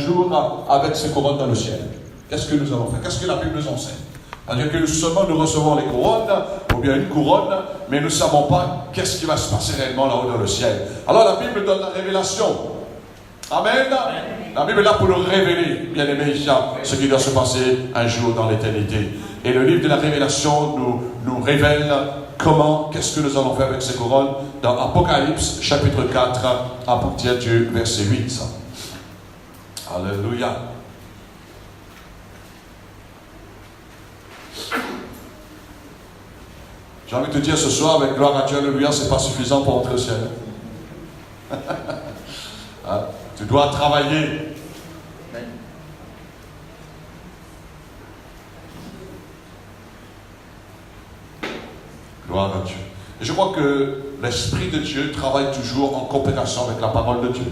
jour avec ses couronnes dans le ciel. Qu'est-ce que nous allons faire? Qu'est-ce que la Bible nous enseigne? C'est-à-dire que seulement nous recevons les couronnes, ou bien une couronne, mais nous ne savons pas qu'est-ce qui va se passer réellement là-haut dans le ciel. Alors la Bible donne la révélation. Amen. La Bible est là pour nous révéler, bien aimés, ce qui doit se passer un jour dans l'éternité. Et le livre de la révélation nous révèle comment, qu'est-ce que nous allons faire avec ces couronnes dans Apocalypse, chapitre 4, à partir du verset 8. Alléluia. J'ai envie de te dire ce soir, avec gloire à Dieu, alléluia, ce n'est pas suffisant pour entrer au ciel. Tu dois travailler. Gloire à Dieu. Et je crois que l'Esprit de Dieu travaille toujours en coopération avec la parole de Dieu.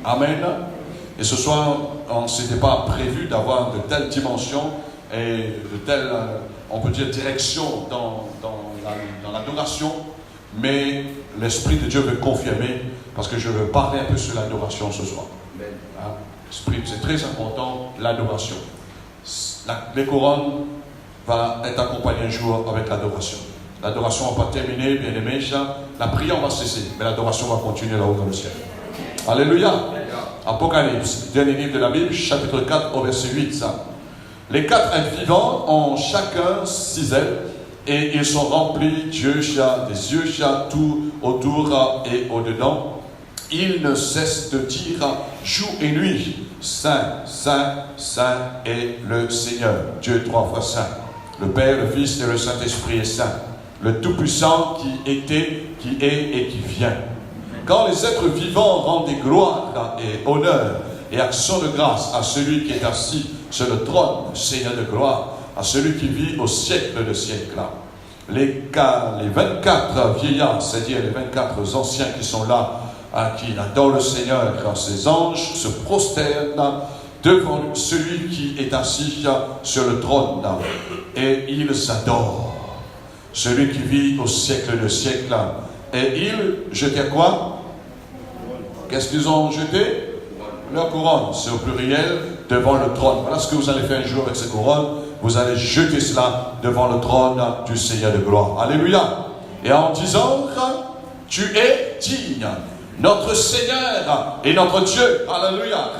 Amen. Et ce soir, on ne s'était pas prévu d'avoir de telles dimensions et de telles, on peut dire, directions dans l'adoration, mais l'Esprit de Dieu veut confirmer, parce que je veux parler un peu sur l'adoration ce soir. L'Esprit, c'est très important, l'adoration. Les couronnes vont être accompagnées un jour avec l'adoration. L'adoration ne va pas terminer, bien aimé, la prière va cesser, mais l'adoration va continuer là-haut dans le ciel. Alléluia. Apocalypse, dernier livre de la Bible, chapitre 4, au verset 8. Les 4 êtres vivants ont chacun 6 ailes, et ils sont remplis d'yeux, des yeux, tout autour et au-dedans. Ils ne cessent de dire jour et nuit, Saint, Saint, Saint est le Seigneur, Dieu 3 fois Saint. Le Père, le Fils et le Saint-Esprit est Saint. Le Tout-Puissant qui était, qui est et qui vient. Quand les êtres vivants rendent gloire et honneur et action de grâce à celui qui est assis sur le trône, Seigneur de gloire, à celui qui vit au siècle de siècles. Les 24 vieillards, c'est-à-dire les 24 anciens qui sont là, qui adorent le Seigneur, quand ces anges se prosternent devant celui qui est assis sur le trône, et ils adorent celui qui vit au siècle de siècles. Et ils jetaient quoi? Qu'est-ce qu'ils ont jeté? Leur couronne, c'est au pluriel, devant le trône. Voilà ce que vous allez faire un jour avec ces couronnes. Vous allez jeter cela devant le trône du Seigneur de gloire. Alléluia. Et en disant, tu es digne, notre Seigneur et notre Dieu, alléluia,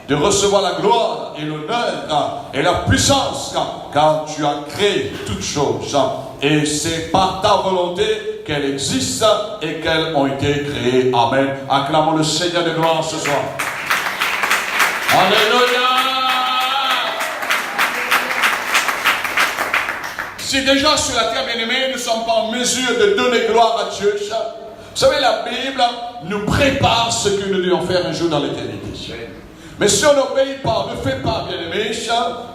de recevoir la gloire et l'honneur et la puissance, car tu as créé toutes choses. Et c'est par ta volonté qu'elles existent et qu'elles ont été créées. Amen. Acclamons le Seigneur de gloire ce soir. Alléluia. Si déjà sur la terre, bien-aimés, nous ne sommes pas en mesure de donner gloire à Dieu, vous savez, la Bible nous prépare ce que nous devons faire un jour dans l'éternité. Mais si on n'obéit pas, ne fait pas, bien-aimé,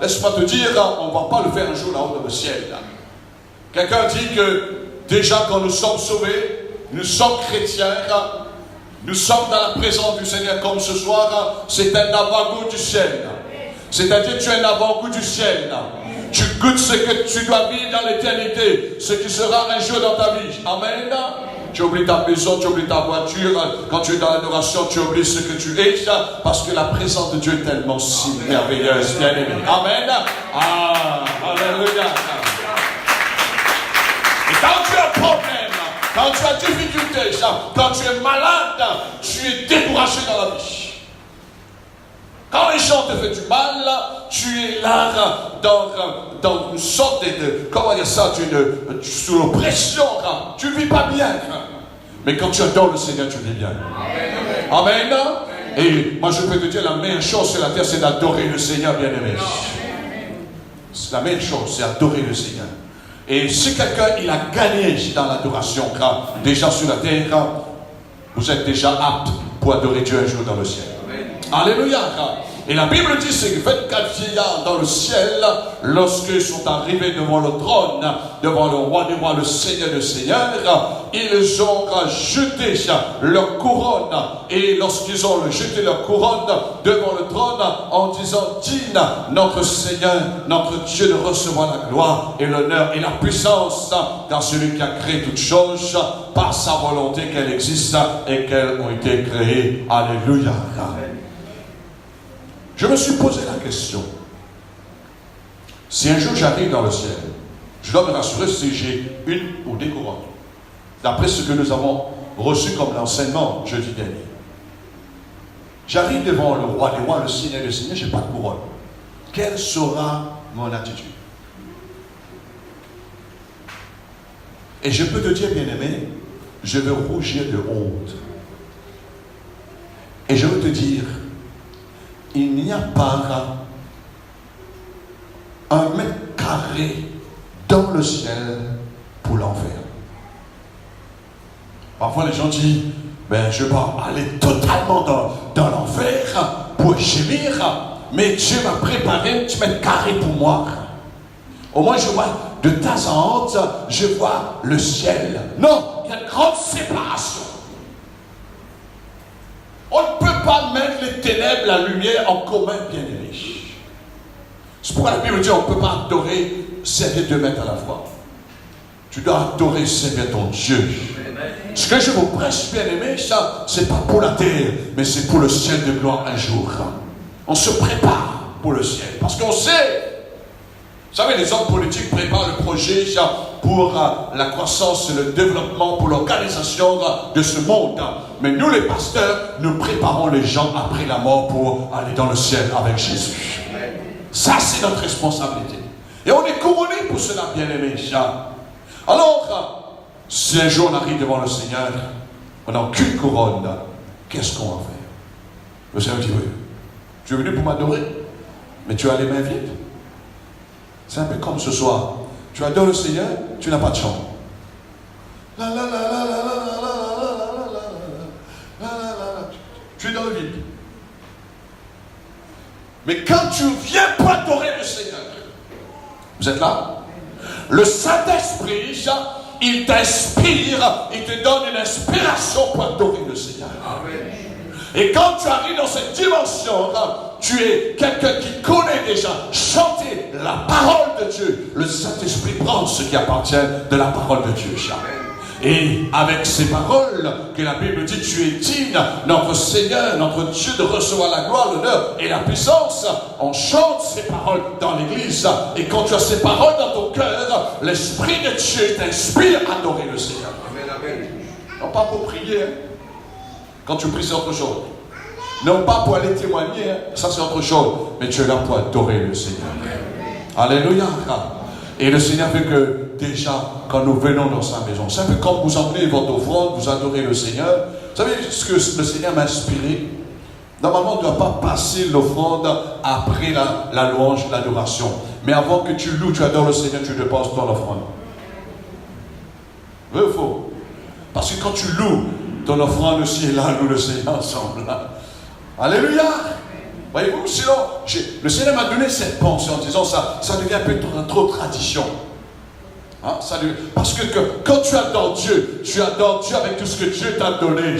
laisse-moi te dire, on ne va pas le faire un jour là-haut dans le ciel. Quelqu'un dit que déjà quand nous sommes sauvés, nous sommes chrétiens, nous sommes dans la présence du Seigneur comme ce soir, c'est un avant-goût du ciel. C'est-à-dire tu es un avant-goût du ciel. Tu goûtes ce que tu dois vivre dans l'éternité, ce qui sera un jour dans ta vie. Amen. Tu oublies ta maison, tu oublies ta voiture. Quand tu es dans l'adoration, tu oublies ce que tu es. Parce que la présence de Dieu est tellement si merveilleuse, bien aimé. Amen. Ah, alléluia. Et quand tu as un problème, quand tu as difficulté, quand tu es malade, tu es découragé dans la vie. Quand les gens te font du mal, tu es là dans une sorte de comment dire ça, sous l'oppression, tu ne vis pas bien. Mais quand tu adores le Seigneur, tu vis bien. Amen. Et moi je peux te dire, la meilleure chose sur la terre, c'est d'adorer le Seigneur, bien-aimé. La meilleure chose, c'est adorer le Seigneur. Et si quelqu'un, il a gagné dans l'adoration, déjà sur la terre, vous êtes déjà apte pour adorer Dieu un jour dans le ciel. Alléluia. Et la Bible dit, c'est que 24 vieillards dans le ciel, lorsqu'ils sont arrivés devant le trône, devant le roi des rois, le Seigneur des seigneurs, ils ont jeté leur couronne. Et lorsqu'ils ont jeté leur couronne devant le trône, en disant, digne notre Seigneur, notre Dieu, de recevoir la gloire et l'honneur et la puissance, dans celui qui a créé toutes choses, par sa volonté qu'elles existent et qu'elles ont été créées. Alléluia. Je me suis posé la question. Si un jour j'arrive dans le ciel, je dois me rassurer si j'ai une ou des couronnes. D'après ce que nous avons reçu comme l'enseignement jeudi dernier. J'arrive devant le roi des rois, le Seigneur des seigneurs, je n'ai pas de couronne. Quelle sera mon attitude? Et je peux te dire, bien-aimé, je vais rougir de honte. Et je veux te dire, il n'y a pas un mètre carré dans le ciel pour l'enfer. Parfois les gens disent, ben, je vais pas aller totalement dans l'enfer pour gémir, mais Dieu m'a préparé un petit mètre carré pour moi. Au moins je vois de temps en temps, je vois le ciel. Non, il y a une grande séparation. On ne peut pas mettre les ténèbres, la lumière en commun, bien aimé. C'est pourquoi la Bible dit on ne peut pas adorer, servir deux maîtres à la fois. Tu dois adorer, servir ton Dieu. Ce que je vous prêche, bien aimé, ça, c'est pas pour la terre, mais c'est pour le ciel de gloire un jour. On se prépare pour le ciel. Parce qu'on sait, vous savez, les hommes politiques préparent le projet pour la croissance et le développement, pour l'organisation de ce monde. Mais nous, les pasteurs, nous préparons les gens après la mort pour aller dans le ciel avec Jésus. Ça, c'est notre responsabilité. Et on est couronné pour cela, bien-aimé. Alors, si un jour on arrive devant le Seigneur, on n'a aucune couronne, qu'est-ce qu'on va faire? Le Seigneur dit, oui, tu es venu pour m'adorer, mais tu as les mains vides. C'est un peu comme ce soir. Tu adores le Seigneur, tu n'as pas de chant. Tu es dans le vide. Mais quand tu viens pour adorer le Seigneur, vous êtes là? Le Saint-Esprit, il t'inspire, il te donne une inspiration pour adorer le Seigneur. Amen. Et quand tu arrives dans cette dimension, tu es quelqu'un qui connaît déjà chanter la parole de Dieu. Le Saint-Esprit prend ce qui appartient de la parole de Dieu. Et avec ces paroles que la Bible dit, tu es digne, notre Seigneur, notre Dieu, de recevoir la gloire, l'honneur et la puissance. On chante ces paroles dans l'église. Et quand tu as ces paroles dans ton cœur, l'Esprit de Dieu t'inspire à adorer le Seigneur. Amen, amen. Non pas pour prier. Quand tu pries, c'est autre chose. Non pas pour aller témoigner, ça c'est autre chose. Mais tu es là pour adorer le Seigneur. Alléluia. Et le Seigneur fait que déjà, quand nous venons dans sa maison, c'est un peu comme vous emmenez votre offrande, vous adorez le Seigneur. Vous savez ce que le Seigneur m'a inspiré? Normalement, on ne doit pas passer l'offrande après la louange, l'adoration. Mais avant que tu loues, tu adores le Seigneur, tu déposes ton offrande. Vrai ou faux? Parce que quand tu loues, ton offrande aussi est là, nous le Seigneur ensemble. Alléluia! Voyez-vous, sinon, le Seigneur m'a donné cette pensée en disant ça devient un peu trop tradition. Hein, parce que quand tu adores Dieu avec tout ce que Dieu t'a donné.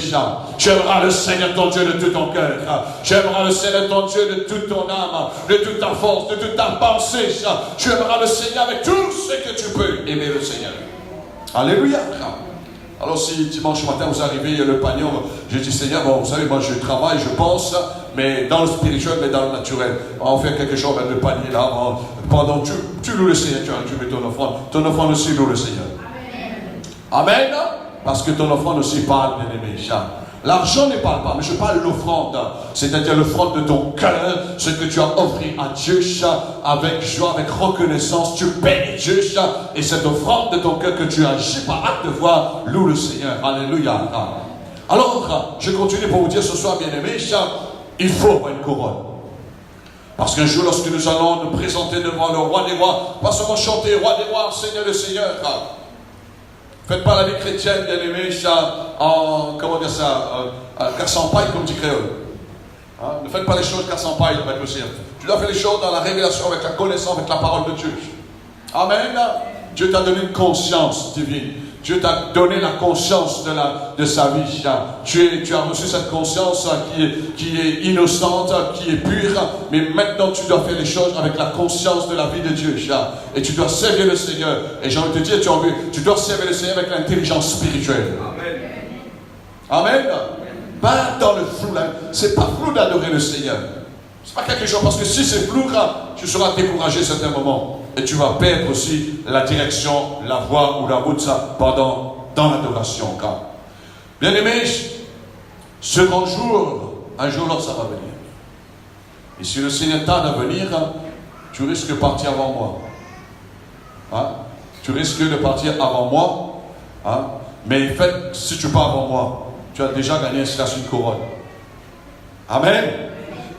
Tu aimeras le Seigneur ton Dieu de tout ton cœur. Tu aimeras le Seigneur ton Dieu de toute ton âme, de toute ta force, de toute ta pensée. Tu aimeras le Seigneur avec tout ce que tu peux aimer le Seigneur. Alléluia. Alors si dimanche matin vous arrivez, il y a le panier, je dis Seigneur, bon, vous savez, moi je travaille, je pense, mais dans le spirituel, mais dans le naturel. On va faire quelque chose avec le panier là. Pendant tu loues le Seigneur, tu mets ton offrande aussi loue le Seigneur. Amen. Amen. Parce que ton offrande aussi parle, bien aimé. L'argent ne parle pas, mais je parle de l'offrande, c'est-à-dire l'offrande de ton cœur, ce que tu as offert à Dieu, avec joie, avec reconnaissance, tu bénis Dieu, et cette offrande de ton cœur que tu agis par acte de foi, loue le Seigneur. Alléluia. Alors, je continue pour vous dire ce soir, bien aimé, il faut avoir une couronne. Parce qu'un jour, lorsque nous allons nous présenter devant le roi des rois, pas seulement chanter roi des rois, Seigneur le Seigneur. Faites pas la vie chrétienne, bien aimé, casse en paille, comme dit créole. Hein? Ne faites pas les choses casse en paille avec le Seigneur. Tu dois faire les choses dans la révélation, avec la connaissance, avec la parole de Dieu. Amen. Dieu t'a donné une conscience divine. Dieu t'a donné la conscience de sa vie. Tu as reçu cette conscience qui est innocente, qui est pure, mais maintenant tu dois faire les choses avec la conscience de la vie de Dieu. Et tu dois servir le Seigneur. Et j'ai envie de te dire, tu dois servir le Seigneur avec l'intelligence spirituelle. Amen. Amen. Pas dans le flou. C'est pas flou d'adorer le Seigneur. C'est pas quelque chose, parce que si c'est flou, tu seras découragé à certains moments. Et tu vas perdre aussi la direction, la voie ou la route dans l'adoration. Bien aimé, ce grand jour, un jour l'autre, ça va venir. Et si le Seigneur tarde à venir, tu risques de partir avant moi. Hein? Tu risques de partir avant moi. Hein? Mais en fait, si tu pars avant moi, tu as déjà gagné une couronne. Amen.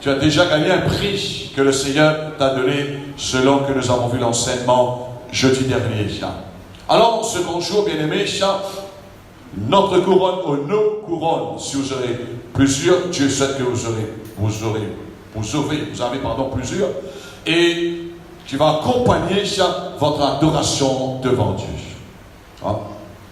Tu as déjà gagné un prix que le Seigneur t'a donné selon que nous avons vu l'enseignement jeudi dernier. Alors, ce grand jour, bien aimé, notre couronne ou nos couronnes, si vous aurez plusieurs, Dieu sait que vous avez plusieurs, et qui va accompagner votre adoration devant Dieu. Hein?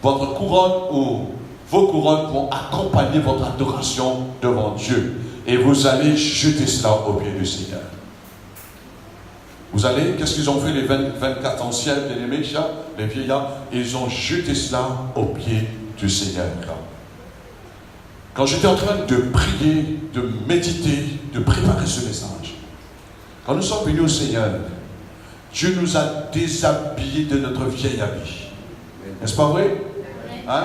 Votre couronne ou vos couronnes vont accompagner votre adoration devant Dieu. Et vous allez jeter cela au pied du Seigneur. Vous allez, qu'est-ce qu'ils ont fait les 24 anciens, bien-aimés, les vieillards? Ils ont jeté cela au pied du Seigneur. Quand j'étais en train de prier, de méditer, de préparer ce message, quand nous sommes venus au Seigneur, Dieu nous a déshabillés de notre vieil habit. N'est-ce pas vrai? Hein?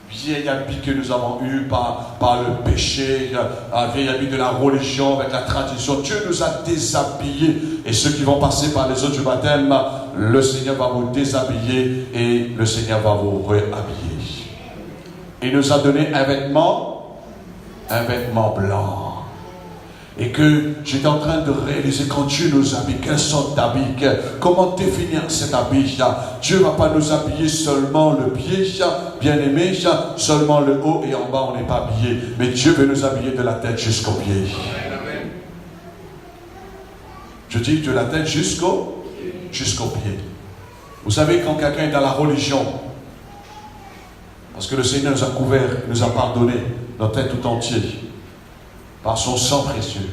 Vieil habit que nous avons eu par le péché, un vieil habit de la religion, avec la tradition. Dieu nous a déshabillés. Et ceux qui vont passer par les eaux du baptême, le Seigneur va vous déshabiller et le Seigneur va vous réhabiller. Il nous a donné un vêtement blanc. Et que j'étais en train de réaliser quand Dieu nous habille, quelle sorte d'habit, comment définir cet habit. Dieu ne va pas nous habiller seulement le pied, bien aimé, seulement le haut et en bas on n'est pas habillé. Mais Dieu veut nous habiller de la tête jusqu'aux pieds. Je dis de la tête jusqu'aux pieds. Vous savez, quand quelqu'un est dans la religion, parce que le Seigneur nous a couvert, nous a pardonné notre tête tout entier, par son sang précieux.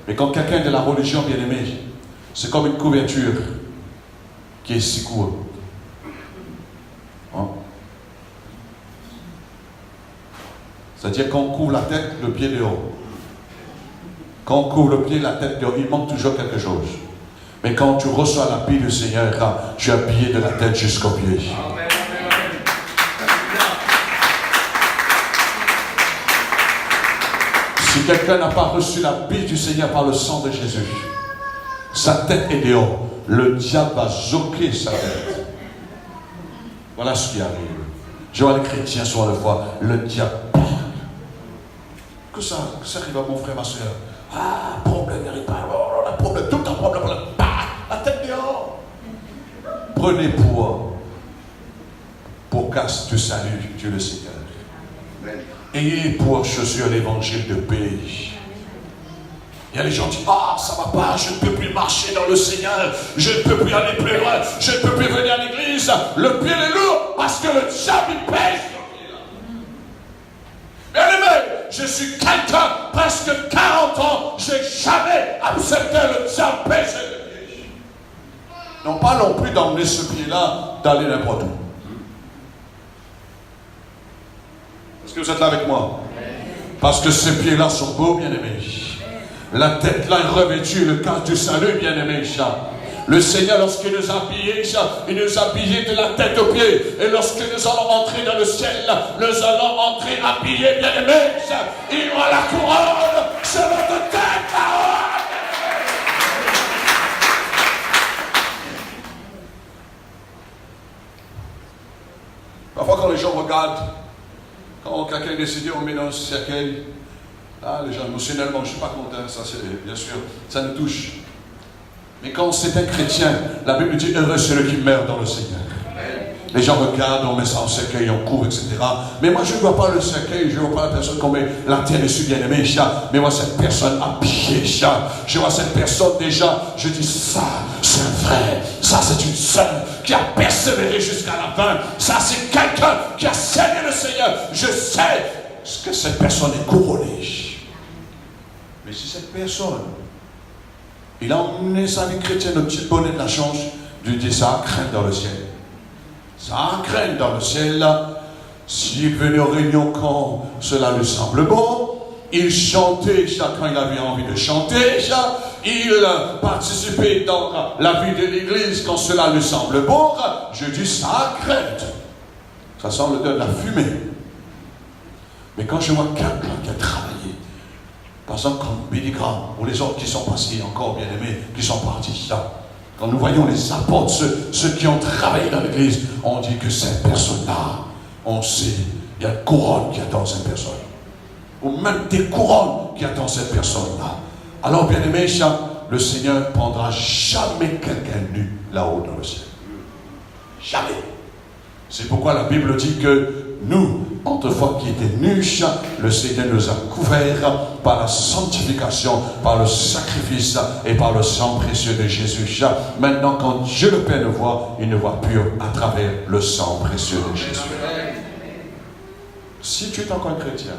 Mais quand quelqu'un est de la religion, bien aimé, c'est comme une couverture qui est si courte. Hein? C'est-à-dire qu'on couvre la tête, le pied dehors. Quand on couvre le pied, la tête dehors, il manque toujours quelque chose. Mais quand tu reçois l'habit du Seigneur, tu es habillé de la tête jusqu'aux pieds. Amen. Si quelqu'un n'a pas reçu l'habit du Seigneur par le sang de Jésus, sa tête est dehors. Le diable va zoquer sa tête. Voilà ce qui arrive. Je vois les chrétiens sur le foi. Le diable parle. Que ça arrive à mon frère, ma soeur. Ah, problème, n'arrive pas. Oh, on a problème, tout un problème. La tête dehors. Prenez pour casse du salut, Dieu le Seigneur. Ayez pour chaussure l'évangile de paix. Il y a des gens qui disent, ah, ça va pas, je ne peux plus marcher dans le Seigneur, je ne peux plus aller plus loin, je ne peux plus venir à l'église, le pied est lourd parce que le diable il pèse. Bien aimé, je suis quelqu'un, presque 40 ans, je n'ai jamais accepté le diable pèse le pied. Non pas non plus d'emmener ce pied-là, d'aller n'importe où. Est-ce que vous êtes là avec moi? Parce que ces pieds-là sont beaux, bien-aimés. La tête là est revêtue, le casque du salut, bien-aimés. Le Seigneur, lorsqu'il nous a habillés, il nous a habillés de la tête aux pieds. Et lorsque nous allons entrer dans le ciel, nous allons entrer habillés, bien-aimés. Il y aura la couronne sur notre tête là-haut. Parfois, quand les gens regardent, quand quelqu'un est décidé, on met dans un cercueil. Ah, les gens, émotionnellement, je ne suis pas content, ça c'est bien sûr, ça nous touche. Mais quand c'est un chrétien, la Bible dit heureux celui qui meurt dans le Seigneur. Les gens regardent, on met ça en cercueil, on court, etc. Mais moi, je ne vois pas le cercueil, je ne vois pas la personne qu'on met la terre dessus, bien aimé, mais moi, cette personne habillée, je vois cette personne déjà, je dis ça, c'est un frère, ça, c'est une sœur qui a persévéré jusqu'à la fin, ça, c'est quelqu'un qui a servi le Seigneur. Je sais que cette personne est couronnée. Mais si cette personne, il a emmené sa vie chrétienne, le petit bonnet de la chance, Dieu dit ça craint dans le ciel. Ça craint dans le ciel, là. S'il venait aux réunions quand cela lui semble bon, Il chantait quand il avait envie de chanter. Il participait dans la vie de l'église quand cela lui semble bon. Je dis ça crête. Ça semble de la fumée. Mais quand je vois quelqu'un qui a travaillé, par exemple comme Billy Graham, ou les autres qui sont passés encore bien aimés, qui sont partis là, quand nous voyons les apôtres, ceux qui ont travaillé dans l'église, on dit que cette personne-là, on sait, il y a une couronne qui attend cette personne. Ou même des couronnes qui attendent cette personne-là. Alors, bien aimé, le Seigneur ne prendra jamais quelqu'un nu là-haut dans le ciel. Jamais. C'est pourquoi la Bible dit que nous, autrefois qui étaient nus, le Seigneur nous a couverts par la sanctification, par le sacrifice et par le sang précieux de Jésus. Maintenant, quand Dieu le Père nous voit, il ne voit plus à travers le sang précieux de Jésus. Si tu es encore un chrétien,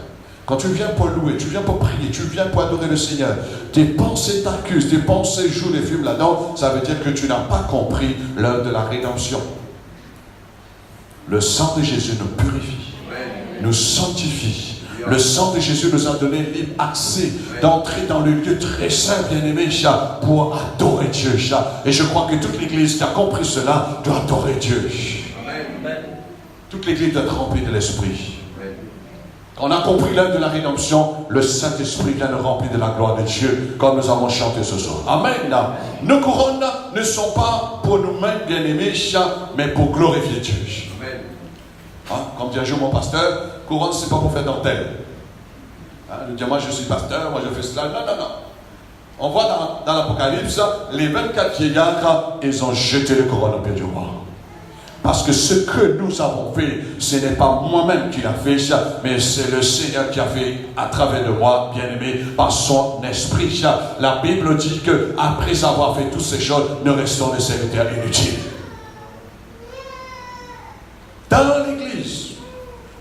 quand tu viens pour louer, tu viens pour prier, tu viens pour adorer le Seigneur, tes pensées t'accusent, tes pensées jouent les films là-dedans, ça veut dire que tu n'as pas compris l'heure de la rédemption. Le sang de Jésus nous purifie, nous sanctifie. Le sang de Jésus nous a donné libre accès d'entrer dans le lieu très saint, bien-aimé, pour adorer Dieu. Et je crois que toute l'Église qui a compris cela doit adorer Dieu. Toute l'Église doit être remplie de l'Esprit. Quand on a compris l'œuvre de la rédemption, le Saint-Esprit vient nous remplir de la gloire de Dieu, comme nous avons chanté ce soir. Amen. Nos couronnes ne sont pas pour nous-mêmes, bien-aimés, mais pour glorifier Dieu. Hein? Comme dit un jour mon pasteur, couronne, c'est pas pour faire dentelle. Hein? Il dit, moi je suis pasteur, moi je fais cela. Non, non, non. On voit dans l'Apocalypse, les 24 vieillards, ils ont jeté le couronne au pied du roi. Parce que ce que nous avons fait, ce n'est pas moi-même qui l'a fait, mais c'est le Seigneur qui a fait à travers de moi, bien-aimé, par son esprit. La Bible dit qu'après avoir fait toutes ces choses, nous restons des serviteurs inutiles. Dans l'église,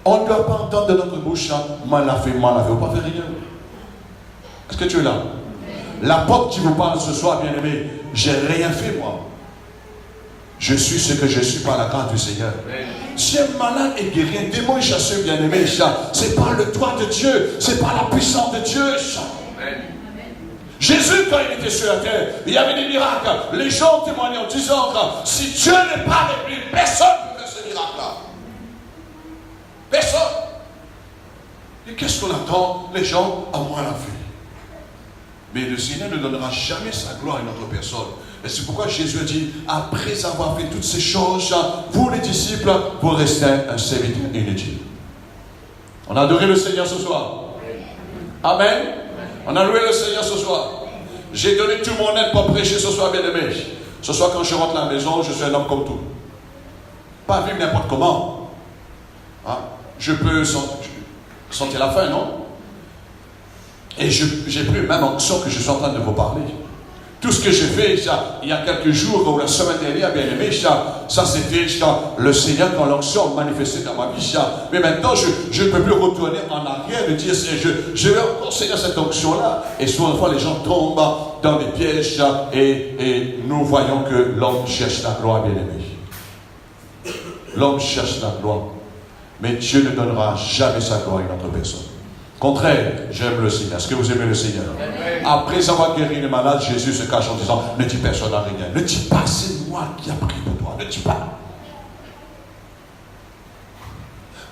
on ne doit pas entendre de notre bouche, mal a fait, vous pas fait rien. Est-ce que tu es là? L'apôtre qui vous parle ce soir, bien-aimé, j'ai rien fait moi. Je suis ce que je suis par la grâce du Seigneur. Si un malade est guéri, un démon est chassé, bien-aimé, c'est par le doigt de Dieu, c'est par la puissance de Dieu. Jésus, quand il était sur la terre, il y avait des miracles. Les gens témoignaient en disant, si Dieu n'est pas avec lui, personne ne peut faire ce miracle-là. Personne. Et qu'est-ce qu'on attend? Les gens, à moins la vie. Mais le Seigneur ne donnera jamais sa gloire à une autre personne. Et c'est pourquoi Jésus a dit, après avoir fait toutes ces choses, vous les disciples, vous restez un serviteur inutile. On a adoré le Seigneur ce soir. Amen. On a loué le Seigneur ce soir. J'ai donné tout mon aide pour prêcher ce soir, bien-aimé. Ce soir, quand je rentre à la maison, je suis un homme comme tout. Pas vivre n'importe comment. Hein? Je peux sentir la faim, non? Et j'ai pris le même onction que je suis en train de vous parler. Tout ce que j'ai fait il y a quelques jours ou la semaine dernière, bien aimé, ça c'était le Seigneur quand l'onction manifesté dans ma vie. Mais maintenant, je ne peux plus retourner en arrière et dire, je vais encore Seigneur cette onction-là. Et souvent, les gens tombent dans des pièges et nous voyons que l'homme cherche la gloire, bien aimé. L'homme cherche la gloire. Mais Dieu ne donnera jamais sa gloire à une autre personne. Contraire, j'aime le Seigneur. Est-ce que vous aimez le Seigneur? Après avoir guéri les malades, Jésus se cache en disant, ne dis personne à rien. Ne dis pas, c'est moi qui ai prié pour toi. Ne dis pas.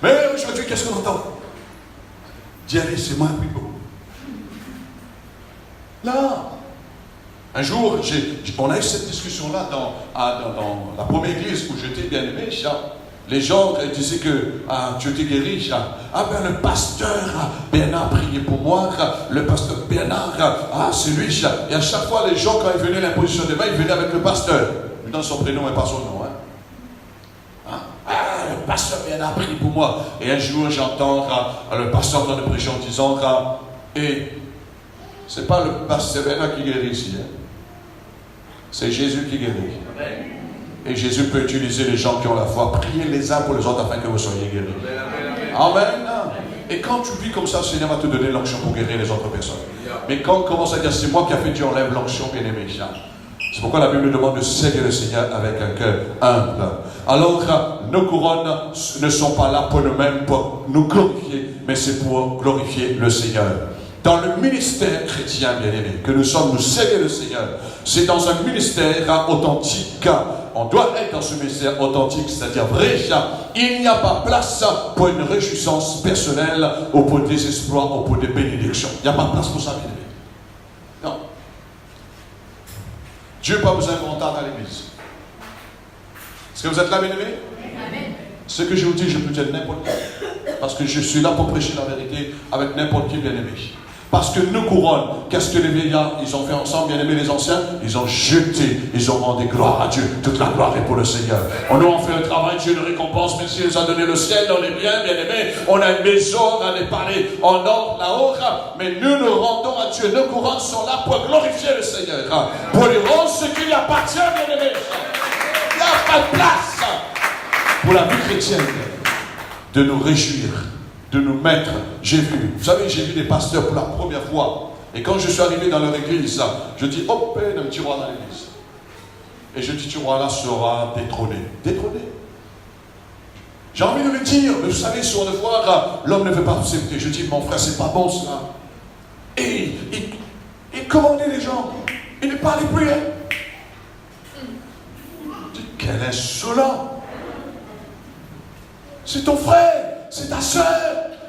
Mais aujourd'hui, qu'est-ce qu'on entend? Dis, allez, c'est moi qui prie pour vous. Là, un jour, on a eu cette discussion-là dans la première église où j'étais bien aimé. Les gens disaient que tu étais guéri. Ben le pasteur Bernard a prié pour moi. Le pasteur Bernard, c'est lui. Et à chaque fois, les gens, quand ils venaient à l'imposition des mains, ils venaient avec le pasteur. Lui donne son prénom et pas son nom. Le pasteur Bernard a prié pour moi. Et un jour, j'entends le pasteur dans le prêcher en disant, et c'est pas le pasteur Bernard qui guérit ici. C'est Jésus qui guérit. Amen. Et Jésus peut utiliser les gens qui ont la foi. Priez les uns pour les autres afin que vous soyez guéris. Amen. Et quand tu vis comme ça, le Seigneur va te donner l'onction pour guérir les autres personnes. Mais quand on commence à dire, c'est moi qui a fait Dieu, enlève l'onction, bien aimé. C'est pourquoi la Bible nous demande de servir le Seigneur avec un cœur humble. Alors, nos couronnes ne sont pas là pour nous-mêmes, pour nous glorifier, mais c'est pour glorifier le Seigneur. dans le ministère chrétien, bien-aimé, que nous sommes, nous servir le Seigneur, c'est dans un ministère authentique. On doit être dans ce ministère authentique, c'est-à-dire vrai. Il n'y a pas place pour une réjouissance personnelle ou pour des espoirs ou pour des bénédictions. Il n'y a pas place pour ça, bien-aimé. Non. Dieu n'a pas besoin qu'on entende à l'église. Est-ce que vous êtes là, bien-aimé? Amen. Ce que je vous dis, je peux dire n'importe qui. Parce que je suis là pour prêcher la vérité avec n'importe qui, bien-aimé. Parce que nos couronnes, qu'est-ce que les vieillards, ils ont fait ensemble, bien aimés les anciens? Ils ont jeté, ils ont rendu gloire à Dieu. Toute la gloire est pour le Seigneur. On nous a fait un travail, Dieu le récompense, mais s'il nous a donné le ciel, on est bien, bien aimés. On a une maison, on a des palais en or, là-haut, mais nous rendons à Dieu. Nos couronnes sont là pour glorifier le Seigneur, pour lui rendre ce qui lui appartient, bien aimés. Il n'y a pas de place pour la vie chrétienne de nous réjouir, de nous mettre. J'ai vu, vous savez, j'ai vu des pasteurs pour la première fois. Et quand je suis arrivé dans leur église, je dis, hop, il y a un petit roi dans l'église. Et je dis, ce roi-là sera détrôné. Détrôné. J'ai envie de le dire, mais vous savez, sur le voir, l'homme ne veut pas accepter. Je dis, mon frère, c'est pas bon cela. Et il commandait les gens. Il ne parlait plus. Je dis, quel insolent. C'est ton frère, c'est ta soeur.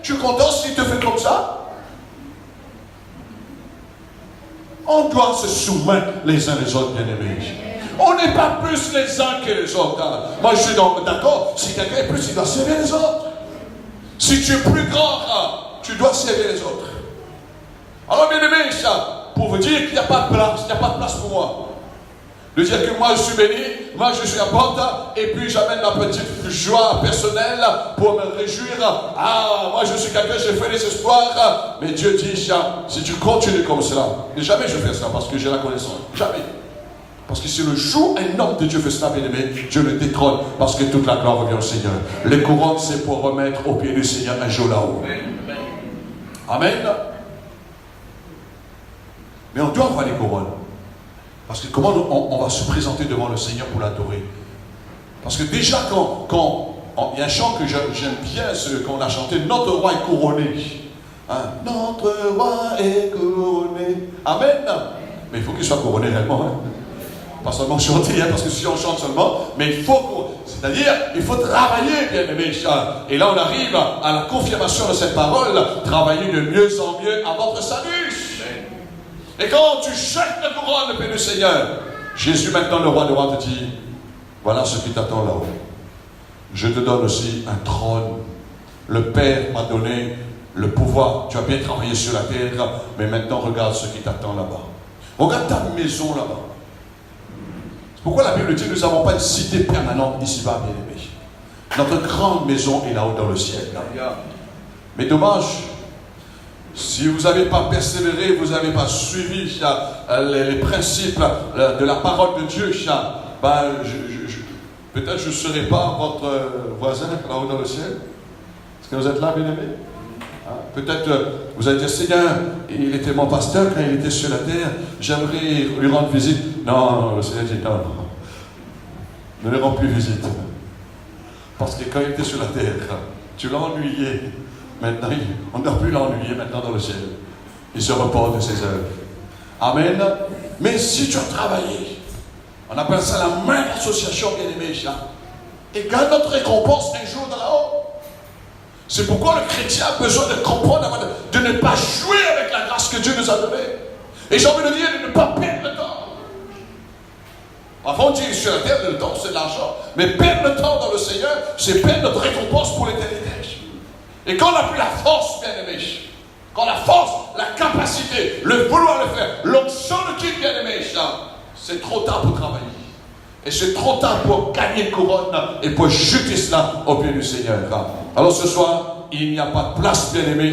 Tu es content s'il te fait comme ça? On doit se soumettre les uns les autres, bien-aimés. On n'est pas plus les uns que les autres. Moi, je suis d'accord. Si quelqu'un est plus, il doit servir les autres. Si tu es plus grand, tu dois servir les autres. Alors, bien-aimés, pour vous dire qu'il n'y a pas de place, il n'y a pas de place pour moi. De dire que moi je suis béni, moi je suis à porte, et puis j'amène ma petite joie personnelle pour me réjouir. Ah, moi je suis quelqu'un, j'ai fait des espoirs. Mais Dieu dit, si tu continues comme cela, et jamais je fais ça parce que j'ai la connaissance. Jamais. Parce que si le jour un homme de Dieu fait cela, bien aimé, Dieu le détrône parce que toute la gloire revient au Seigneur. Les couronnes, c'est pour remettre au pied du Seigneur un jour là-haut. Amen. Mais on doit avoir les couronnes. Parce que comment on va se présenter devant le Seigneur pour l'adorer? Parce que déjà, il y a un chant que j'aime bien, ce qu'on a chanté, notre roi est couronné. Hein? Notre roi est couronné. Amen. Mais il faut qu'il soit couronné réellement. Hein? Pas seulement chanter, hein, parce que si on chante seulement, mais il faut, c'est-à-dire, il faut travailler, bien aimé. Et là, on arrive à la confirmation de cette parole, travailler de mieux en mieux à votre salut. Et quand tu jettes la couronne, le Père du Seigneur, Jésus, maintenant le roi de roi, te dit, voilà ce qui t'attend là-haut. Je te donne aussi un trône. Le Père m'a donné le pouvoir. Tu as bien travaillé sur la terre, mais maintenant regarde ce qui t'attend là-bas. Regarde ta maison là-bas. C'est pourquoi la Bible dit, nous n'avons pas une cité permanente ici-bas, bien-aimés. Notre grande maison est là-haut dans le ciel. Mais dommage, si vous n'avez pas persévéré, vous n'avez pas suivi les principes de la parole de Dieu, peut-être je ne serai pas votre voisin là-haut dans le ciel. Est-ce que vous êtes là, bien-aimés? Peut-être vous allez dire, Seigneur, il était mon pasteur quand il était sur la terre, j'aimerais lui rendre visite. Non, le Seigneur dit non, ne lui rends plus visite. Parce que quand il était sur la terre, tu l'as ennuyé. Maintenant, on ne doit plus l'ennuyer maintenant dans le ciel. Il se repose de ses œuvres. Amen. Mais si tu as travaillé, on appelle ça la main d'association, bien-aimé, et gagne notre récompense un jour de là-haut. C'est pourquoi le chrétien a besoin de comprendre, de ne pas jouer avec la grâce que Dieu nous a donnée. Et j'ai envie de dire de ne pas perdre le temps. Parfois on dit sur la terre, le temps c'est de l'argent. Mais perdre le temps dans le Seigneur, c'est perdre notre récompense pour l'éternité. Et quand on n'a plus la force, bien-aimé, quand la force, la capacité, le vouloir le faire, l'onction de Dieu, bien-aimé, c'est trop tard pour travailler. Et c'est trop tard pour gagner une couronne et pour jeter cela au pied du Seigneur. Alors ce soir, il n'y a pas de place, bien-aimé,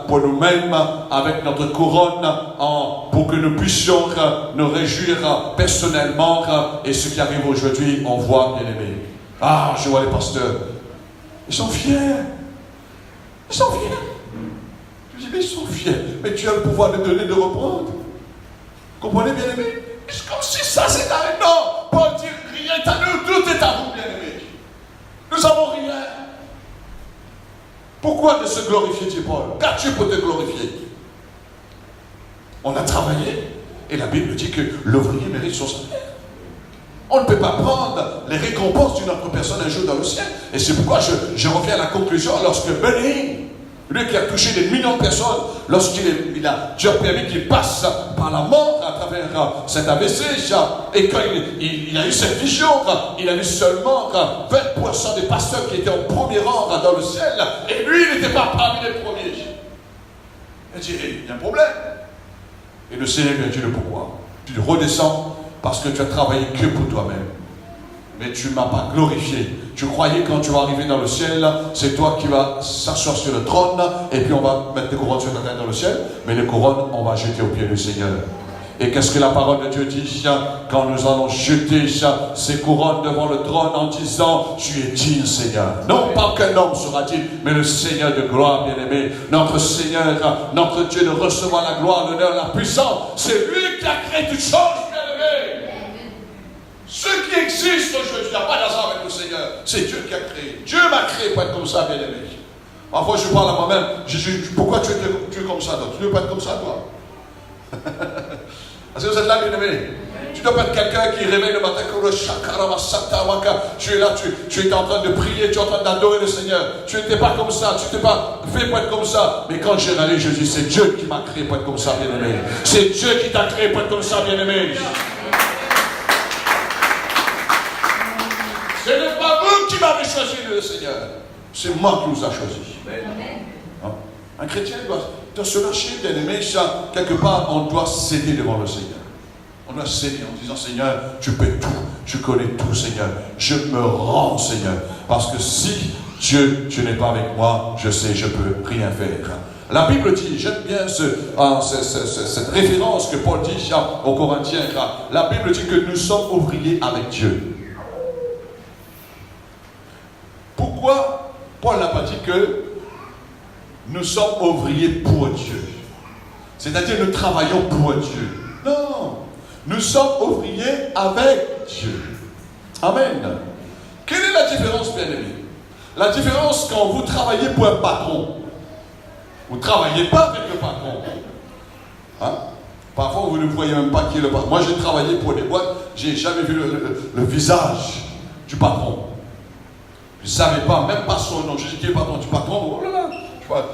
pour nous-mêmes, avec notre couronne, pour que nous puissions nous réjouir personnellement. Et ce qui arrive aujourd'hui, on voit, bien-aimé. Ah, je vois les pasteurs. Ils sont fiers. Ils sont fiers. Je dis, mais ils sont fiers. Mais tu as le pouvoir de donner, de reprendre. Comprenez, bien-aimé? C'est comme si ça c'est arrêté. Non, Paul dit, rien est à nous, tout est à vous, bien-aimé. Nous n'avons rien. Pourquoi de se glorifier, dit Paul? Car Dieu peut te glorifier. On a travaillé. Et la Bible dit que l'ouvrier mérite son salaire. On ne peut pas prendre les récompenses d'une autre personne un jour dans le ciel. Et c'est pourquoi je reviens à la conclusion lorsque Benny, lui qui a touché des millions de personnes, lorsqu'il a Dieu permis qu'il passe par la mort à travers cet AVC, et quand il a eu cette vision, il a vu seulement 20% des pasteurs qui étaient au premier rang dans le ciel, et lui, il n'était pas parmi les premiers. Il dit, il y a un problème. Et le Seigneur lui a dit le pourquoi. Tu redescends parce que tu as travaillé que pour toi-même. Mais tu ne m'as pas glorifié. Tu croyais quand tu vas arriver dans le ciel, c'est toi qui vas s'asseoir sur le trône, et puis on va mettre des couronnes sur ta tête dans le ciel, mais les couronnes, on va jeter au pied du Seigneur. Et qu'est-ce que la parole de Dieu dit quand nous allons jeter ces couronnes devant le trône en disant, tu es digne, Seigneur. Non pas qu'un homme sera digne, mais le Seigneur de gloire, bien-aimé. Notre Seigneur, notre Dieu de recevoir la gloire, l'honneur, la puissance. C'est lui qui a créé toutes choses, bien-aimé. Ce qui existe aujourd'hui, il n'y a pas d'hasard avec le Seigneur. C'est Dieu qui a créé. Dieu m'a créé pour être comme ça, bien-aimé. Parfois, je parle à moi-même. Je dis, pourquoi tu es comme ça, donc? Tu ne veux pas être comme ça, toi? Est-ce que vous êtes là, bien-aimé? Tu ne dois pas être quelqu'un qui réveille le matin comme le chakarama satamaka. Tu es là, tu es en train de prier, tu es en train d'adorer le Seigneur. Tu n'étais pas comme ça, tu n'étais pas fait pour être comme ça. Mais quand j'ai réalisé, je dis, c'est Dieu qui m'a créé pour être comme ça, bien-aimé. C'est Dieu qui t'a créé pour être comme ça, bien-aimé. Ce n'est pas vous qui m'avez choisi, le Seigneur. C'est moi qui vous a choisi. Hein? Un chrétien doit se lâcher, bien-aimé. Quelque part, on doit céder devant le Seigneur. On doit céder en disant, Seigneur, tu peux tout. Tu connais tout, Seigneur. Je me rends, Seigneur. Parce que si Dieu, tu n'es pas avec moi, je sais, je ne peux rien faire. La Bible dit, j'aime bien cette référence que Paul dit aux Corinthiens. La Bible dit que nous sommes ouvriers avec Dieu. Pourquoi Paul n'a pas dit que nous sommes ouvriers pour Dieu? C'est-à-dire nous travaillons pour Dieu. Non, nous sommes ouvriers avec Dieu. Amen. Quelle est la différence, bien-aimés? La différence quand vous travaillez pour un patron. Vous ne travaillez pas avec le patron. Hein? Parfois, vous ne voyez même pas qui est le patron. Moi, j'ai travaillé pour des boîtes, je n'ai jamais vu le visage du patron. Je ne savais pas, même pas son nom. Je dis qui est le patron du patron. Oh là là,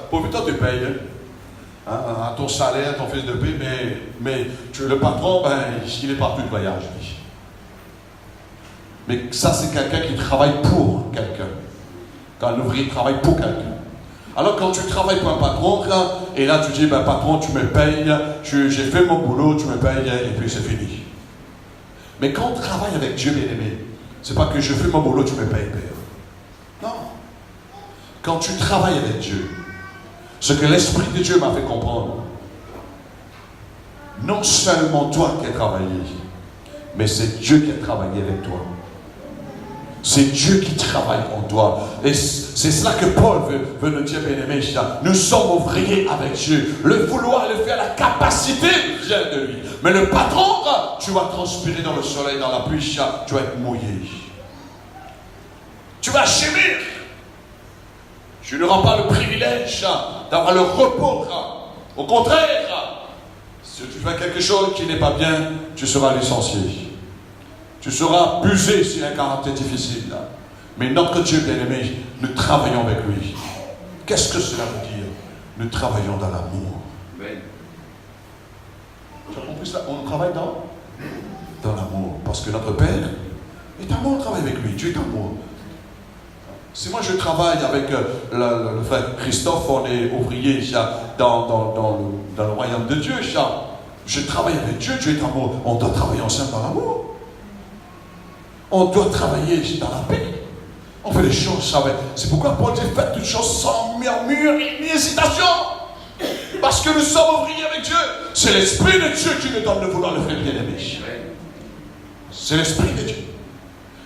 pour plus tard, tu payes. Hein, à ton salaire, ton fils de paix, mais le patron, il est partout de voyage. Lui. Mais ça, c'est quelqu'un qui travaille pour quelqu'un. Quand l'ouvrier travaille pour quelqu'un. Alors, quand tu travailles pour un patron, et là, tu dis, patron, tu me payes, j'ai fait mon boulot, tu me payes, et puis c'est fini. Mais quand on travaille avec Dieu, bien-aimé, c'est pas que je fais mon boulot, tu me payes, Père. Non. Quand tu travailles avec Dieu, ce que l'Esprit de Dieu m'a fait comprendre, non seulement toi qui as travaillé, mais c'est Dieu qui a travaillé avec toi. C'est Dieu qui travaille en toi. Et c'est cela que Paul veut nous dire, bien-aimé. Nous sommes ouvriers avec Dieu. Le vouloir, le faire, la capacité vient de lui. Mais le patron, tu vas transpirer dans le soleil, dans la pluie, tu vas être mouillé. Tu vas gémir. Tu n'auras pas le privilège d'avoir le repos. Au contraire, si tu fais quelque chose qui n'est pas bien, tu seras licencié. Tu seras abusé s'il a un caractère difficile. Mais notre Dieu bien-aimé, nous travaillons avec lui. Qu'est-ce que cela veut dire? Nous travaillons dans l'amour. Tu as compris cela? On travaille dans l'amour. Parce que notre Père est amour, on travaille avec lui. Dieu est amour. Si moi je travaille avec le frère Christophe, on est ouvrier dans le royaume de Dieu. Je travaille avec Dieu, Dieu est amour. On doit travailler ensemble dans l'amour. On doit travailler dans la paix. On fait les choses avec. C'est pourquoi Paul dit faites toutes choses sans murmure ni hésitation. Parce que nous sommes ouvriers avec Dieu. C'est l'Esprit de Dieu qui nous donne de vouloir le faire, bien-aimé. C'est l'Esprit de Dieu.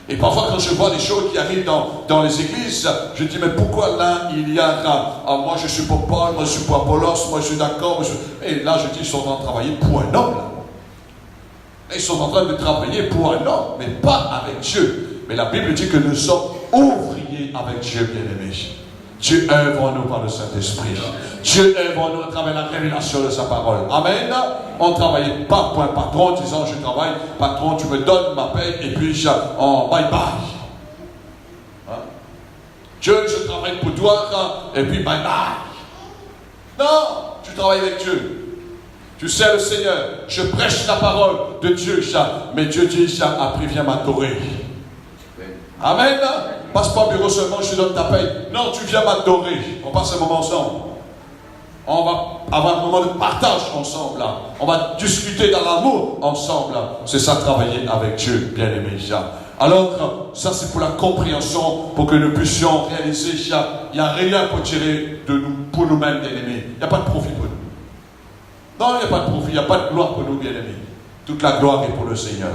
Et parfois, quand je vois des choses qui arrivent dans les églises, je dis, mais pourquoi là, il y a moi je suis pour Paul, moi je suis pour Apollos, moi je suis d'accord. Et là, je dis, ils sont en train de travailler pour un homme. Là. Ils sont en train de travailler pour un homme, mais pas avec Dieu. Mais la Bible dit que nous sommes ouvriers avec Dieu, bien-aimés. Dieu œuvre en nous par le Saint-Esprit. Dieu œuvre en nous à travers la révélation de sa parole. Amen. On ne travaillait pas pour un patron en disant je travaille, patron, tu me donnes ma paie et puis en bye bye. Hein? Dieu, je travaille pour toi et puis bye bye. Non, tu travailles avec Dieu. Tu sais le Seigneur, je prêche la parole de Dieu, mais Dieu dit, après viens m'adorer. Amen. Passe pas au bureau seulement, je te donne ta paye. Non, tu viens m'adorer. On passe un moment ensemble. On va avoir un moment de partage ensemble. Là. On va discuter dans l'amour ensemble. C'est ça, travailler avec Dieu, bien-aimé. Alors, ça c'est pour la compréhension, pour que nous puissions réaliser, il n'y a rien pour tirer de nous, pour nous-mêmes, bien-aimés. Il n'y a pas de profit pour nous. Non, il n'y a pas de profit, il n'y a pas de gloire pour nous, bien-aimés. Toute la gloire est pour le Seigneur.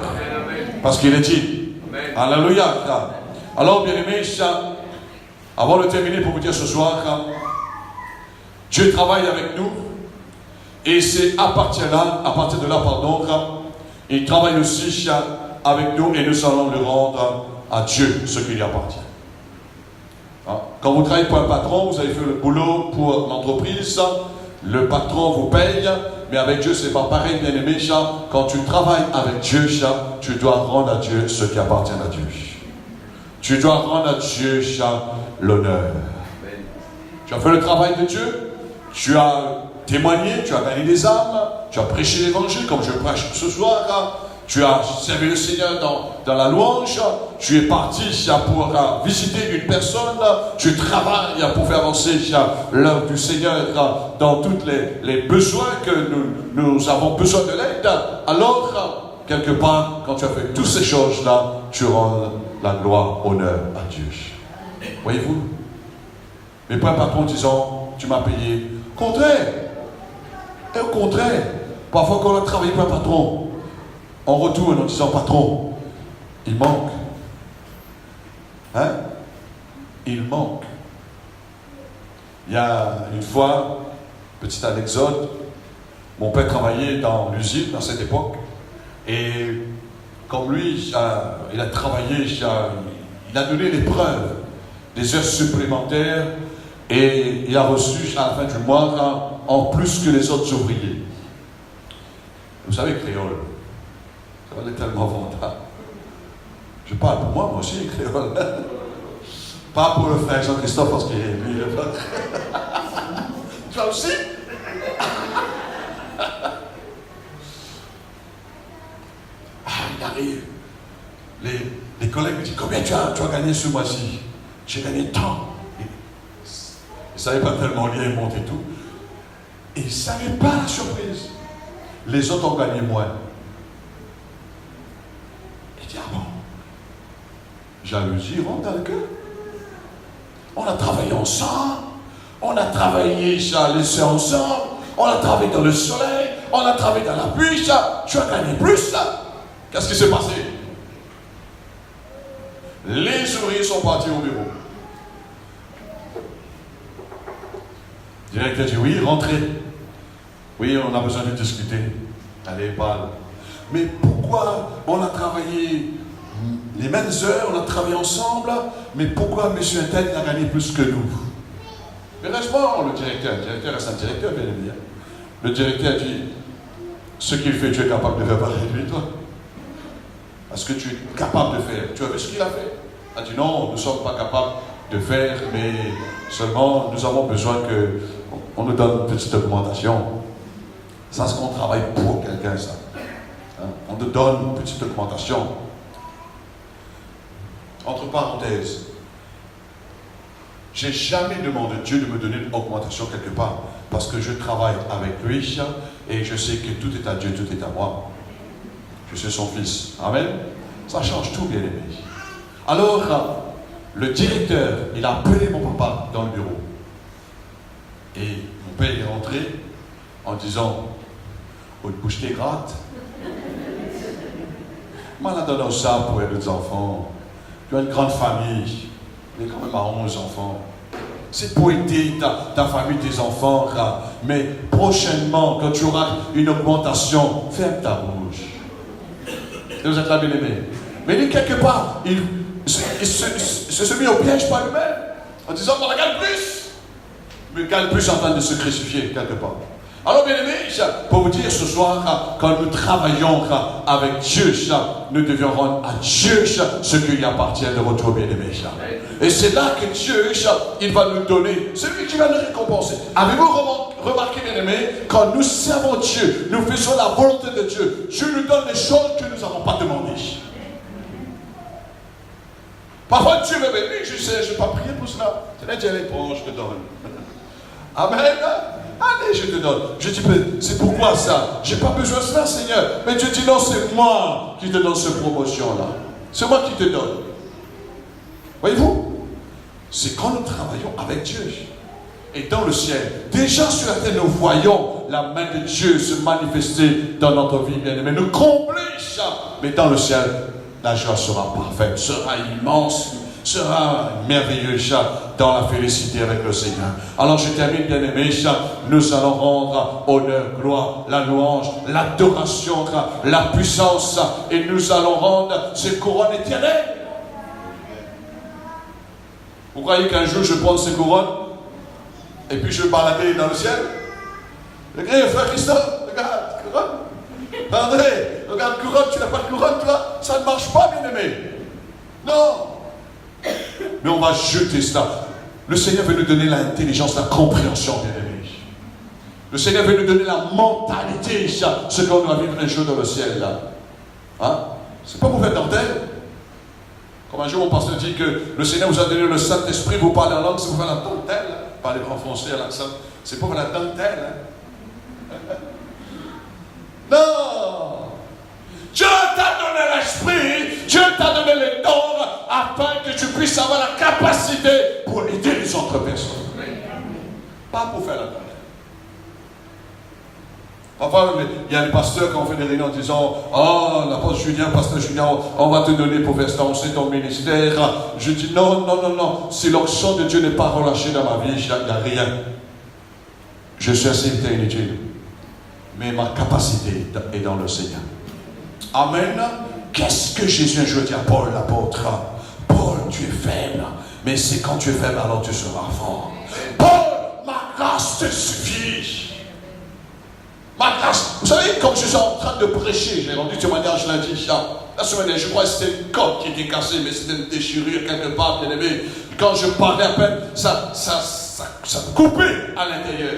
Parce qu'il est dit. Alléluia. Alors, bien-aimés, avant de terminer pour vous dire ce soir, Dieu travaille avec nous. Et c'est à partir de là, il travaille aussi avec nous et nous allons lui rendre à Dieu ce qui lui appartient. Quand vous travaillez pour un patron, vous avez fait le boulot pour l'entreprise, le patron vous paye, mais avec Dieu, c'est pas pareil, bien-aimé. Quand tu travailles avec Dieu, tu dois rendre à Dieu ce qui appartient à Dieu. Tu dois rendre à Dieu l'honneur. Tu as fait le travail de Dieu, tu as témoigné, tu as gagné des âmes, tu as prêché l'évangile comme je prêche ce soir. Tu as servi le Seigneur dans la louange, tu es parti pour visiter une personne, tu travailles pour faire avancer l'œuvre du Seigneur dans tous les besoins que nous avons besoin de l'aide. Alors, quelque part, quand tu as fait toutes ces choses-là, tu rends la gloire, honneur à Dieu. Voyez-vous? Mais pas un patron disant, tu m'as payé. Contraire. Et au contraire, parfois quand on a travaillé pour un patron, on retourne en disant, patron, il manque. Hein? Il manque. Il y a une fois, petite anecdote, mon père travaillait dans l'usine à cette époque, et comme lui, il a travaillé, il a donné l'épreuve des heures supplémentaires, et il a reçu à la fin du mois, en plus que les autres ouvriers. Vous savez, créole. On est tellement vendable. Je parle pour moi aussi, créole. Pas pour le frère Jean-Christophe, parce qu'il est lui. Tu vois aussi? Il arrive. Les collègues me disent, combien tu as gagné ce mois-ci? J'ai gagné tant. Ils ne savaient pas tellement lire et monter tout. Et ils ne savaient pas la surprise. Les autres ont gagné moins. Ah bon? Jalousie rentre dans le cœur. On a travaillé ensemble, on a travaillé laissé ensemble, on a travaillé dans le soleil, on a travaillé dans la pluie, tu as gagné plus. Qu'est-ce qui s'est passé? Les ouvriers sont partis au bureau. Le directeur dit oui, rentrez. Oui, on a besoin de discuter. Allez, parle. Mais pourquoi on a travaillé les mêmes heures, on a travaillé ensemble, mais pourquoi M. Intel a gagné plus que nous? Mais laisse-moi le directeur reste un directeur, bien évidemment. Le directeur dit, ce qu'il fait, tu es capable de faire pareil de lui, toi. Parce que tu es capable de faire. Tu as vu ce qu'il a fait? Il a dit non, nous ne sommes pas capables de faire, mais seulement nous avons besoin qu'on nous donne une petite augmentation. Ça, c'est qu'on travaille pour quelqu'un, ça. On te donne une petite augmentation. Entre parenthèses, j'ai jamais demandé à Dieu de me donner une augmentation quelque part, parce que je travaille avec lui et je sais que tout est à Dieu, tout est à moi. Je suis son fils. Amen. Ça change tout, bien aimé. Alors, le directeur, il a appelé mon papa dans le bureau. Et mon père est rentré en disant, « Bouge tes grattes. » Maladonnant ça pour les enfants. Tu as une grande famille. Il est quand même à 11 enfants. C'est pour aider ta famille, tes enfants. Mais prochainement, quand tu auras une augmentation, ferme ta bouche. Et vous êtes là, bien aimé. Mais il, quelque part, il se mit au piège par lui-même. En disant, on regarde plus. gagne plus en train de se crucifier quelque part. Alors bien aimé, pour vous dire ce soir, quand nous travaillons avec Dieu, nous devions rendre à Dieu ce qui lui appartient de retour, bien aimé. Et c'est là que Dieu, il va nous donner, c'est lui qui va nous récompenser. Avez-vous remarqué, bien aimé, quand nous servons Dieu, nous faisons la volonté de Dieu, Dieu nous donne des choses que nous n'avons pas demandées. Parfois Dieu me bénit, je sais, je n'ai pas prié pour cela. C'est Dieu répond, je te donne. Amen. Allez, je te donne. Je dis, c'est pourquoi ça? Je n'ai pas besoin de cela, Seigneur. Mais Dieu dit, non, c'est moi qui te donne cette promotion-là. C'est moi qui te donne. Voyez-vous? C'est quand nous travaillons avec Dieu. Et dans le ciel, déjà sur la terre, nous voyons la main de Dieu se manifester dans notre vie, bien-aimée. Nous combler ça. Mais dans le ciel, la joie sera parfaite, sera immense, sera merveilleux dans la félicité avec le Seigneur. Alors je termine, bien aimé, nous allons rendre honneur, gloire, la louange, l'adoration, la puissance, et nous allons rendre ces couronnes éternelles. Vous croyez qu'un jour je prends ces couronnes et puis je vais balader dans le ciel? Regarde, frère Christophe, regarde, couronne. André, regarde, couronne, tu n'as pas de couronne, toi? Ça ne marche pas, bien aimé. Non. Mais on va jeter cela. Le Seigneur veut nous donner l'intelligence, la compréhension, bien aimé. Le Seigneur veut nous donner la mentalité, ce qu'on va vivre un jour dans le ciel, là. Hein? C'est pas pour faire dentelle. Comme un jour, mon pasteur dit que le Seigneur vous a donné le Saint-Esprit, vous parlez en langue, c'est pour faire la dentelle. Parlez en français à l'accent. C'est pour faire la dentelle. Hein? Non! Dieu t'a donné l'esprit, Dieu t'a donné les dons afin que tu puisses avoir la capacité pour aider les autres personnes. Pas pour faire la dentelle. Parfois, il y a les pasteurs qui ont fait des réunions en disant « Oh, l'apôtre Julien, pasteur Julien, on va te donner pour faire c'est ton ministère. » Je dis non, non, non, non. Si l'onction de Dieu n'est pas relâchée dans ma vie, il n'y a rien. Je suis assez inutile. Mais ma capacité est dans le Seigneur. Amen. Qu'est-ce que Jésus a dit à Paul, l'apôtre? Paul, tu es faible. Mais c'est quand tu es faible, alors tu seras fort. Paul, ma grâce te suffit. Ma grâce, vous savez, comme je suis en train de prêcher, j'ai rendu témoignage lundi, la semaine dernière, je crois que c'était une corde qui était cassée, mais c'était une déchirure quelque part, bien aimé. Quand je parlais à peine, ça coupait à l'intérieur.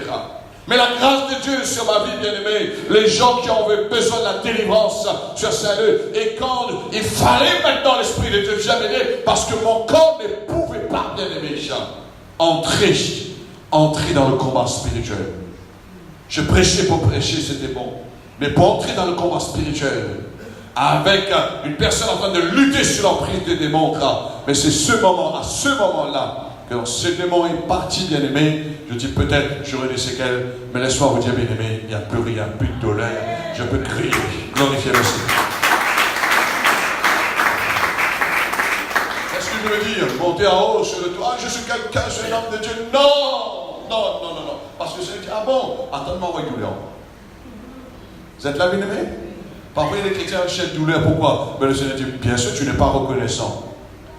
Mais la grâce de Dieu sur ma vie, bien aimé, les gens qui ont besoin de la délivrance sur Saint-Leu, et quand il fallait maintenant l'Esprit de Dieu vient m'aider, parce que mon corps ne pouvait pas, bien aimé, entrer dans le combat spirituel. Je prêchais pour prêcher, c'était bon. Mais pour entrer dans le combat spirituel, avec une personne en train de lutter sur l'emprise des démons, mais c'est à ce moment-là, quand ce démon est parti, bien aimé, je dis peut-être j'aurai des séquelles, mais laisse-moi vous dire, bien aimé, il n'y a plus rien, plus de douleur. Je peux crier, glorifier le Seigneur. Est-ce que je veux dire, monter en haut sur le toit, je suis quelqu'un, je suis un homme de Dieu? Non! Non, non, non, non. Parce que c'est dit, ah bon, attends-moi, oui, douleur. Vous êtes là, bien aimé? Parfois, les chrétiens achètent douleur. Pourquoi? Mais le Seigneur dit, bien sûr, tu n'es pas reconnaissant.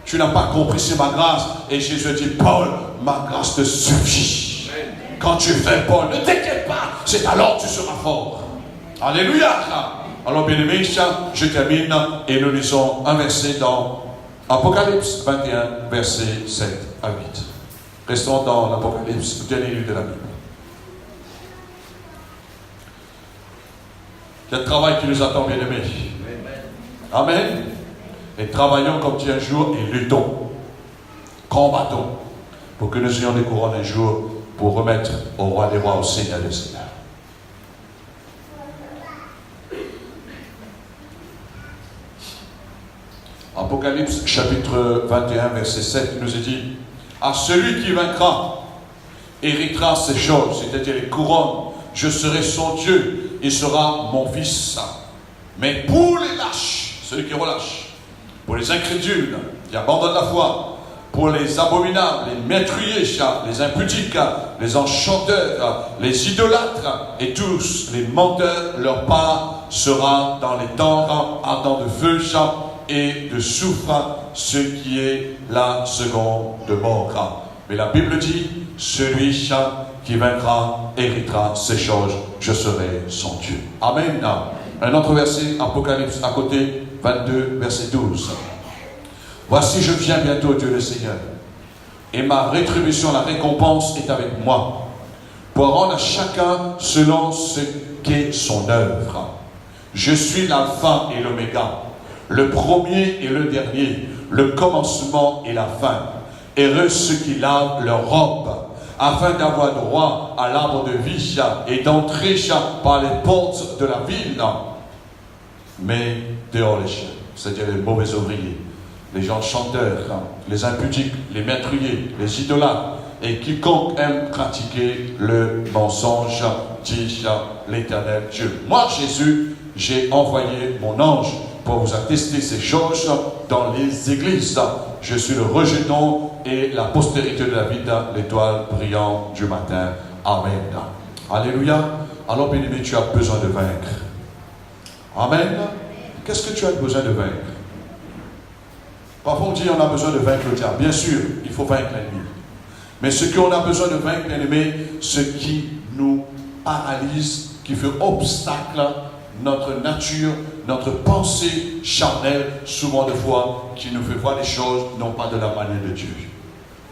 Tu n'as pas compris, c'est ma grâce. Et Jésus dit, Paul, ma grâce te suffit. Quand tu fais, Paul, ne t'inquiète pas. C'est alors que tu seras fort. Alléluia. Alors, bien aimé, je termine et nous lisons un verset dans Apocalypse 21, versets 7 à 8. Restons dans l'Apocalypse, le dernier livre de la Bible. Quel travail qui nous attend, bien aimés. Amen. Et travaillons comme dit un jour et luttons. Combattons pour que nous ayons des couronnes un jour pour remettre au roi des rois, au Seigneur des seigneurs. Apocalypse chapitre 21, verset 7, il nous est dit: à celui qui vaincra, héritera ces choses, c'est-à-dire les couronnes. Je serai son Dieu, il sera mon fils. Mais pour les lâches, ceux qui relâchent, pour les incrédules qui abandonnent la foi, pour les abominables, les meurtriers, les impudiques, les enchanteurs, les idolâtres et tous les menteurs, leur part sera dans les temps ardents de feu et de soufre, ce qui est la seconde mort. Mais la Bible dit, celui qui vaincra héritera ces choses, je serai son Dieu. Amen. Un autre verset, Apocalypse à côté, 22, verset 12. Voici, je viens bientôt, Dieu le Seigneur, et ma rétribution, la récompense est avec moi, pour rendre à chacun selon ce qu'est son œuvre. Je suis l'alpha et l'oméga, le premier et le dernier, le commencement et la fin. Heureux ceux qui lavent leur robe, afin d'avoir droit à l'arbre de vie et d'entrer par les portes de la ville. Mais dehors les chiens, c'est-à-dire les mauvais ouvriers, les gens chanteurs, les impudiques, les meurtriers, les idolâtres, et quiconque aime pratiquer le mensonge, dit l'Éternel Dieu. Moi, Jésus, j'ai envoyé mon ange pour vous attester ces choses dans les églises. Je suis le rejeton et la postérité de David, l'étoile brillante du matin. Amen. Alléluia. Alors, bien-aimé, tu as besoin de vaincre. Amen. Qu'est-ce que tu as besoin de vaincre? Parfois, on dit qu'on a besoin de vaincre le diable. Bien sûr, il faut vaincre l'ennemi. Mais ce qu'on a besoin de vaincre, bien-aimé, ce qui nous paralyse, qui fait obstacle, notre nature, notre pensée charnelle, souvent de fois, qui nous fait voir les choses non pas de la manière de Dieu.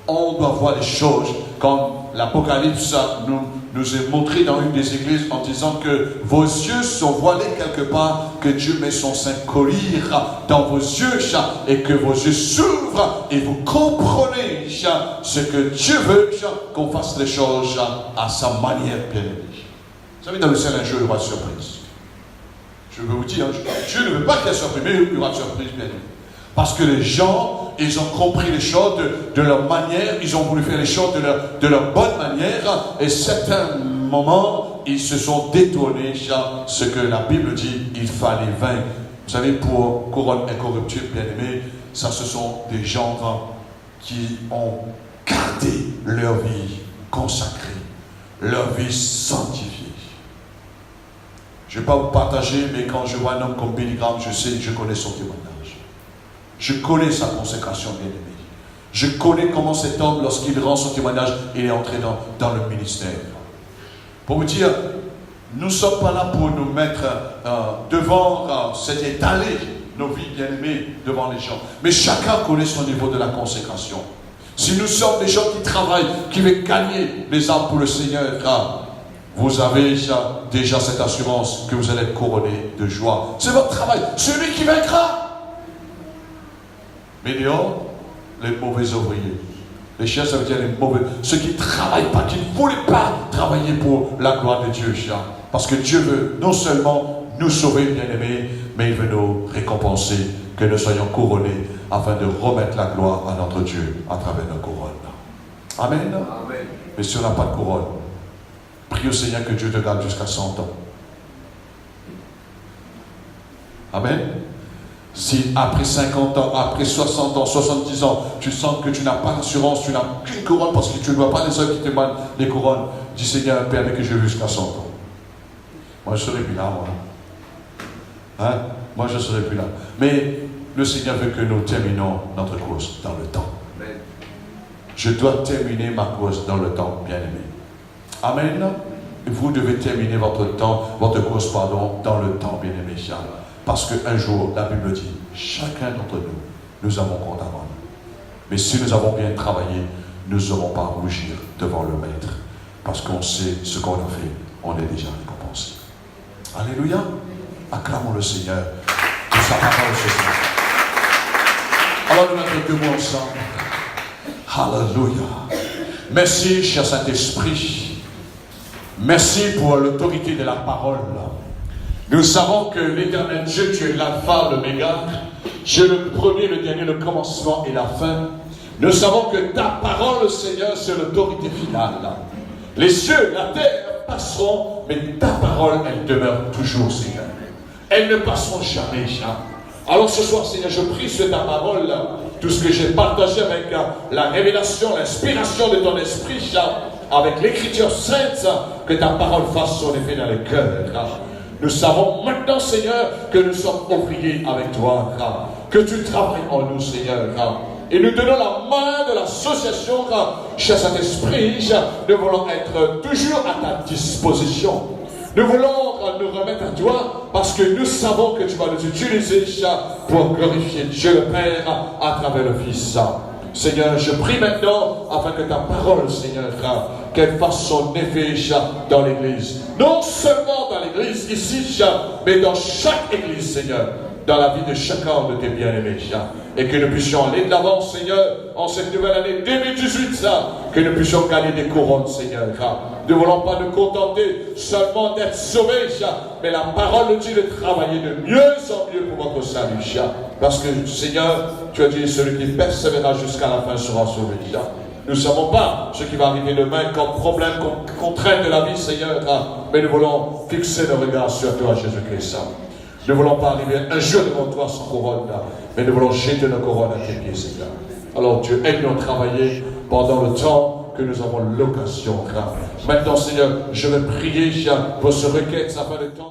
On doit voir les choses comme l'Apocalypse nous est montré dans une des églises en disant que vos yeux sont voilés quelque part, que Dieu met son saint collier dans vos yeux et que vos yeux s'ouvrent et vous comprenez ce que Dieu veut qu'on fasse les choses à sa manière bien-aimée. Vous savez, dans le ciel, un jour, il y aura une surprise. Je veux vous dire, Dieu ne veut pas qu'il y ait surprise, mais il y aura une surprise bien-aimée. Parce que les gens, ils ont compris les choses de leur manière, ils ont voulu faire les choses de leur bonne manière, et certains moments, ils se sont détournés, ce que la Bible dit, il fallait vaincre. Vous savez, pour couronne incorruptible, bien-aimés, ça ce sont des gens qui ont gardé leur vie consacrée, leur vie sanctifiée. Je ne vais pas vous partager, mais quand je vois un homme comme Billy Graham, je connais son témoignage. Je connais sa consécration, bien-aimée. Je connais comment cet homme, lorsqu'il rend son témoignage, il est entré dans le ministère. Pour vous dire, nous ne sommes pas là pour nous mettre devant, c'est étaler nos vies, bien-aimées, devant les gens. Mais chacun connaît son niveau de la consécration. Si nous sommes des gens qui travaillent, qui veulent gagner les âmes pour le Seigneur, vous avez déjà cette assurance que vous allez être couronné de joie. C'est votre travail. Celui qui vaincra. Mais dehors, les mauvais ouvriers. Les chiens, ça veut dire les mauvais. Ceux qui ne travaillent pas, qui ne voulaient pas travailler pour la gloire de Dieu. Parce que Dieu veut non seulement nous sauver, bien-aimés, mais il veut nous récompenser, que nous soyons couronnés, afin de remettre la gloire à notre Dieu à travers nos couronnes. Amen. Amen. Mais si on n'a pas de couronne, prie au Seigneur que Dieu te garde jusqu'à 100 ans. Amen. Si après 50 ans, après 60 ans, 70 ans, tu sens que tu n'as pas d'assurance, tu n'as qu'une couronne parce que tu ne vois pas les hommes qui témoignent les couronnes, dis Seigneur, permets que je vive jusqu'à 100 ans. Moi, je ne serai plus là, moi. Hein? Moi, je ne serai plus là. Mais le Seigneur veut que nous terminons notre course dans le temps. Je dois terminer ma course dans le temps, bien-aimé. Amen. Vous devez terminer votre course, dans le temps, bien-aimé. Parce qu'un jour, la Bible dit, chacun d'entre nous avons compte à rendre. Mais si nous avons bien travaillé, nous n'aurons pas à rougir devant le Maître. Parce qu'on sait ce qu'on a fait, on est déjà récompensé. Alléluia. Acclamons le Seigneur de sa parole ce soir. Alors nous mettons deux mots ensemble. Alléluia. Merci, cher Saint-Esprit. Merci pour l'autorité de la parole. Nous savons que l'Éternel Dieu, tu es l'alpha, l'oméga. Tu es le premier, le dernier, le commencement et la fin. Nous savons que ta parole, Seigneur, c'est l'autorité finale. Les cieux, la terre passeront, mais ta parole, elle demeure toujours, Seigneur. Elles ne passeront jamais. Alors ce soir, Seigneur, je prie sur ta parole, tout ce que j'ai partagé avec la révélation, l'inspiration de ton esprit, avec l'écriture sainte, que ta parole fasse son effet dans les cœurs. Nous savons maintenant, Seigneur, que nous sommes ouvriers avec toi, que tu travailles en nous, Seigneur, Et nous donnons la main de l'association, cher Saint-Esprit, nous voulons être toujours à ta disposition. Nous voulons nous remettre à toi parce que nous savons que tu vas nous utiliser pour glorifier Dieu le Père à travers le Fils. Seigneur, je prie maintenant afin que ta parole, Seigneur, qu'elle fasse son effet dans l'Église. Non seulement dans l'Église ici, mais dans chaque Église, Seigneur, dans la vie de chacun de tes bien-aimés. Et que nous puissions aller de l'avant, Seigneur, en cette nouvelle année 2018, que nous puissions gagner des couronnes, Seigneur. Nous ne voulons pas nous contenter seulement d'être sauvés, mais la parole nous dit de travailler de mieux en mieux pour votre salut. Parce que, Seigneur, tu as dit, celui qui persévérera jusqu'à la fin sera sauvé. Nous ne savons pas ce qui va arriver demain comme problème, comme contrainte de la vie, Seigneur, mais nous voulons fixer nos regards sur toi, Jésus-Christ. Nous ne voulons pas arriver un jour devant toi sans couronne, mais nous voulons jeter nos couronnes à tes pieds, Seigneur. Alors Dieu, aide-nous à travailler pendant le temps que nous avons l'occasion. Maintenant, Seigneur, je vais prier pour ce requête, ça fait le temps.